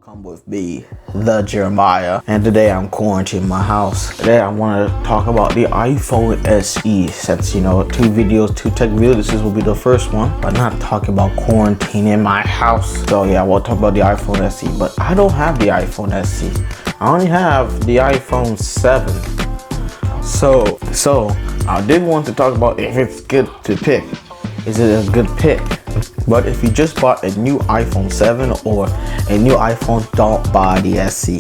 Come with me, the Jeremiah, and today I'm quarantined in my house. Today I want to talk about the iPhone SE. Since two tech videos, this will be the first one. But not talking about quarantine in my house. So yeah, we'll talk about the iPhone SE. But I don't have the iPhone SE. I only have the iPhone 7. So I did want to talk about if it's good to pick. Is it a good pick? But if you just bought a new iPhone 7 or a new iPhone, don't buy the SE.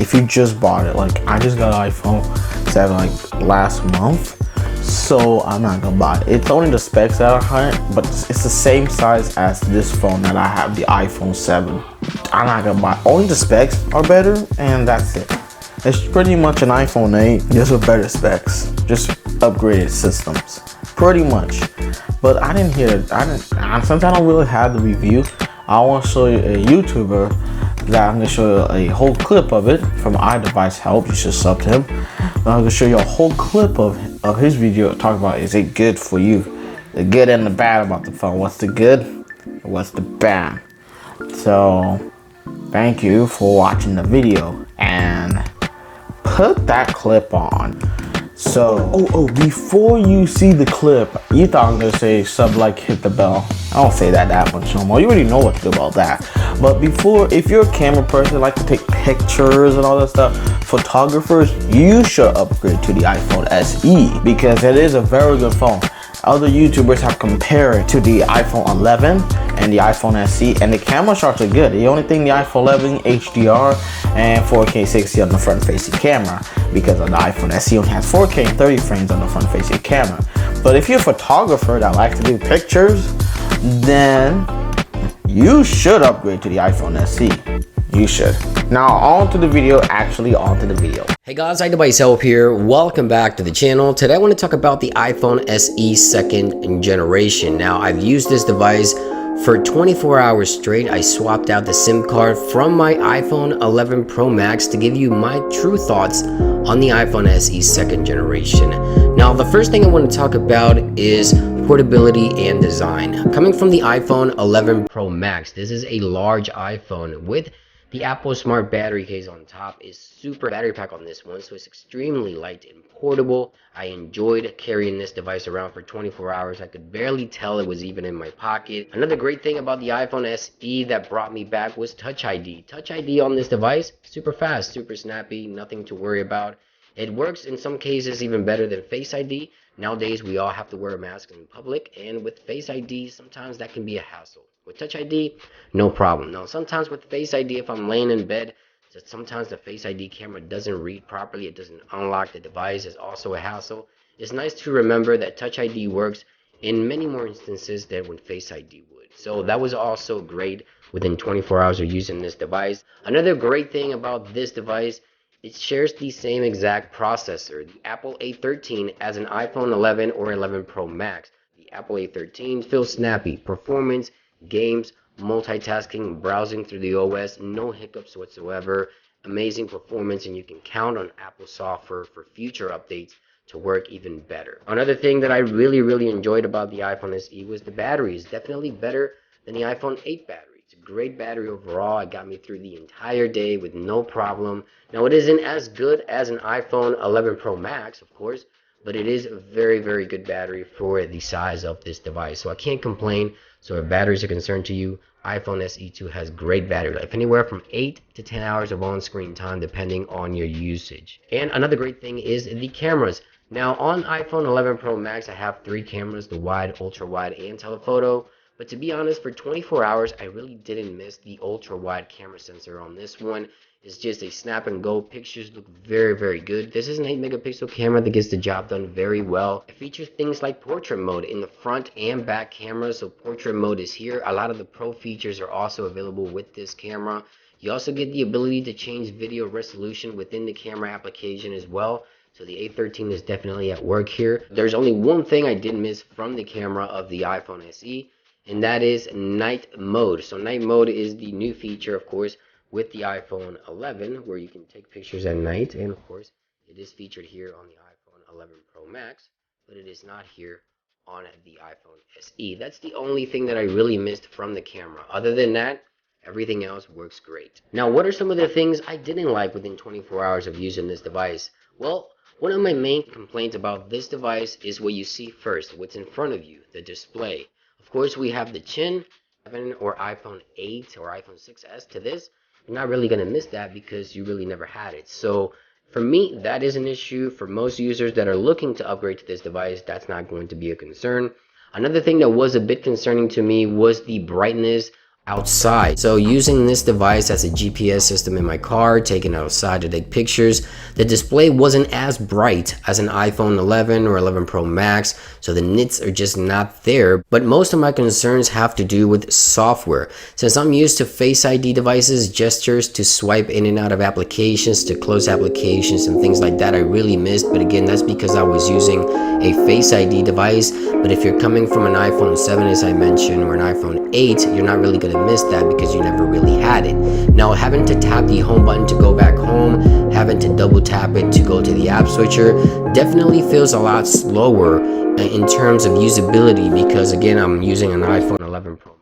If you just bought it, like I just got an iPhone 7 like last month, so I'm not gonna buy it. It's only the specs that are higher, but it's the same size as this phone that I have, the iPhone 7. I'm not gonna buy it. Only the specs are better, and that's it. It's pretty much an iPhone 8, just with better specs, just upgraded systems, pretty much. But I didn't hear it. Since I don't really have the review, I want to show you a YouTuber that I'm gonna show you a whole clip of it from iDevice Help. You should sub to him. I'm gonna show you a whole clip of his video talking about is it good for you, the good and the bad about the phone. What's the good? What's the bad? So thank you for watching the video and put that clip on. So, before you see the clip, you thought I'm gonna say sub, like, hit the bell. I don't say that much no more. You already know what to do about that. But if you're a camera person, like to take pictures and all that stuff, photographers, you should upgrade to the iPhone SE because it is a very good phone. Other YouTubers have compared it to the iPhone 11 and the iPhone SE, and the camera shots are good. The only thing, the iPhone 11 HDR and 4K 60 on the front-facing camera, because of the iPhone SE only has 4K and 30 frames on the front-facing camera. But if you're a photographer that likes to do pictures, then you should upgrade to the iPhone SE. You should. Now on to the video, Hey guys, iDevice Help here. Welcome back to the channel. Today I want to talk about the iPhone SE second generation. Now I've used this device for 24 hours straight. I swapped out the SIM card from my iPhone 11 Pro Max to give you my true thoughts on the iPhone SE second generation. Now the first thing I want to talk about is portability and design. Coming from the iPhone 11 Pro Max, this is a large iPhone with the Apple Smart battery case on top. Is super battery pack on this one, so it's extremely light and portable. I enjoyed carrying this device around for 24 hours. I could barely tell it was even in my pocket. Another great thing about the iPhone SE that brought me back was Touch ID. Touch ID on this device, super fast, super snappy, nothing to worry about. It works in some cases even better than Face ID. Nowadays, we all have to wear a mask in public, and with Face ID, sometimes that can be a hassle. With Touch ID, no problem. Now, sometimes with Face ID, if I'm laying in bed, sometimes the Face ID camera doesn't read properly, it doesn't unlock the device, it's also a hassle. It's nice to remember that Touch ID works in many more instances than when Face ID would. So that was also great within 24 hours of using this device. Another great thing about this device, it shares the same exact processor, the Apple A13, as an iPhone 11 or 11 Pro Max. The Apple A13 feels snappy, performance, games, multitasking, browsing through the OS, no hiccups whatsoever, amazing performance, and you can count on Apple software for future updates to work even better. Another thing that I really enjoyed about the iPhone SE was the battery. It's definitely better than the iPhone 8 battery. It's a great battery overall. It got me through the entire day with no problem. Now, it isn't as good as an iPhone 11 Pro Max, of course, but it is a very good battery for the size of this device. So I can't complain. So if batteries are concerned to you, iPhone SE2 has great battery life, anywhere from 8 to 10 hours of on-screen time depending on your usage. And another great thing is the cameras. Now on iPhone 11 Pro Max, I have 3 cameras, the wide, ultra wide, and telephoto. But to be honest, for 24 hours, I really didn't miss the ultra wide camera sensor on this one. It's just a snap and go. Pictures look very good. This is an 8 megapixel camera that gets the job done very well. It features things like portrait mode in the front and back cameras. So portrait mode is here. A lot of the pro features are also available with this camera. You also get the ability to change video resolution within the camera application as well. So the A13 is definitely at work here. There's only one thing I did miss from the camera of the iPhone SE, and that is night mode. So night mode is the new feature, of course, with the iPhone 11, where you can take pictures at night, and of course it is featured here on the iPhone 11 Pro Max, but it is not here on the iPhone SE. That's the only thing that I really missed from the camera. Other than that, Everything else works great. Now, what are some of the things I didn't like within 24 hours of using this device? Well, one of my main complaints about this device is what you see first, what's in front of you, the display. Of course, we have the chin, 7 or iPhone 8 or iPhone 6s to this. You're not really going to miss that because you really never had it. So for me, that is an issue. For most users that are looking to upgrade to this device, that's not going to be a concern. Another thing that was a bit concerning to me was the brightness outside. So using this device as a GPS system in my car, taking it outside to take pictures, the display wasn't as bright as an iPhone 11 or 11 Pro Max, so the nits are just not there. But most of my concerns have to do with software. Since I'm used to Face ID devices, gestures to swipe in and out of applications, to close applications and things like that, I really missed. But again, that's because I was using a Face ID device. But if you're coming from an iPhone 7, as I mentioned, or an iPhone 8, you're not really going to miss that because you never really had it. Now, having to tap the home button to go back home, having to double tap it to go to the app switcher, definitely feels a lot slower in terms of usability because, again, I'm using an iPhone 11 Pro